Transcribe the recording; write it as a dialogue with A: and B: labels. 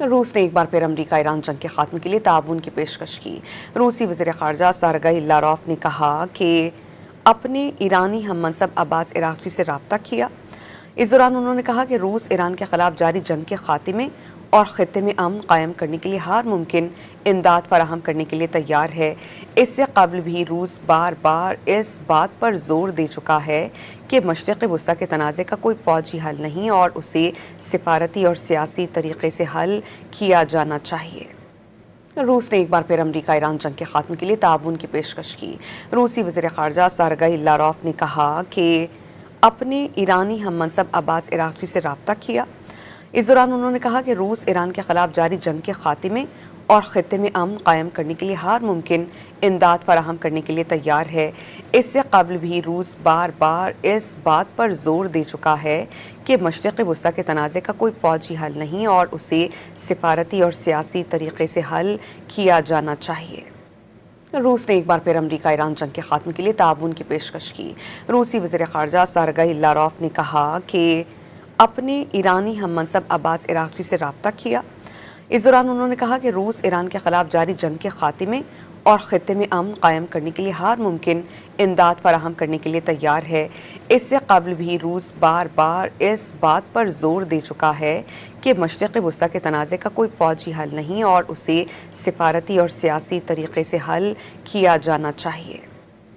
A: روس نے ایک بار پھر امریکہ ایران جنگ کے خاتمے کے لیے تعاون کی پیشکش کی۔ روسی وزیر خارجہ سرگئی لاروف نے کہا کہ اپنے ایرانی ہم منصب عباس عراقچی سے رابطہ کیا۔ اس دوران انہوں نے کہا کہ روس ایران کے خلاف جاری جنگ کے خاتمے اور خطے میں امن قائم کرنے کے لیے ہر ممکن امداد فراہم کرنے کے لیے تیار ہے۔ اس سے قبل بھی روس بار بار اس بات پر زور دے چکا ہے کہ مشرق وسطیٰ کے تنازع کا کوئی فوجی حل نہیں اور اسے سفارتی اور سیاسی طریقے سے حل کیا جانا چاہیے۔ روس نے ایک بار پھر امریکہ ایران جنگ کے خاتمے کے لیے تعاون کی پیشکش کی۔ روسی وزیر خارجہ سرگئی لاروف نے کہا کہ اپنے ایرانی ہم منصب عباس عراقچی سے رابطہ کیا۔ اس دوران انہوں نے کہا کہ روس ایران کے خلاف جاری جنگ کے خاتمے اور خطے میں امن قائم کرنے کے لیے ہر ممکن امداد فراہم کرنے کے لیے تیار ہے۔ اس سے قبل بھی روس بار بار اس بات پر زور دے چکا ہے کہ مشرق وسطیٰ کے تنازع کا کوئی فوجی حل نہیں اور اسے سفارتی اور سیاسی طریقے سے حل کیا جانا چاہیے۔ روس نے ایک بار پھر امریکہ ایران جنگ کے خاتمے کے لیے تعاون کی پیشکش کی۔ روسی وزیر خارجہ سرگئی لاروف نے کہا کہ اپنے ایرانی ہم منصب عباس عراقچی سے رابطہ کیا۔ اس دوران انہوں نے کہا کہ روس ایران کے خلاف جاری جنگ کے خاتمے اور خطے میں امن قائم کرنے کے لیے ہر ممکن امداد فراہم کرنے کے لیے تیار ہے۔ اس سے قبل بھی روس بار بار اس بات پر زور دے چکا ہے کہ مشرق وسطیٰ کے تنازع کا کوئی فوجی حل نہیں اور اسے سفارتی اور سیاسی طریقے سے حل کیا جانا چاہیے۔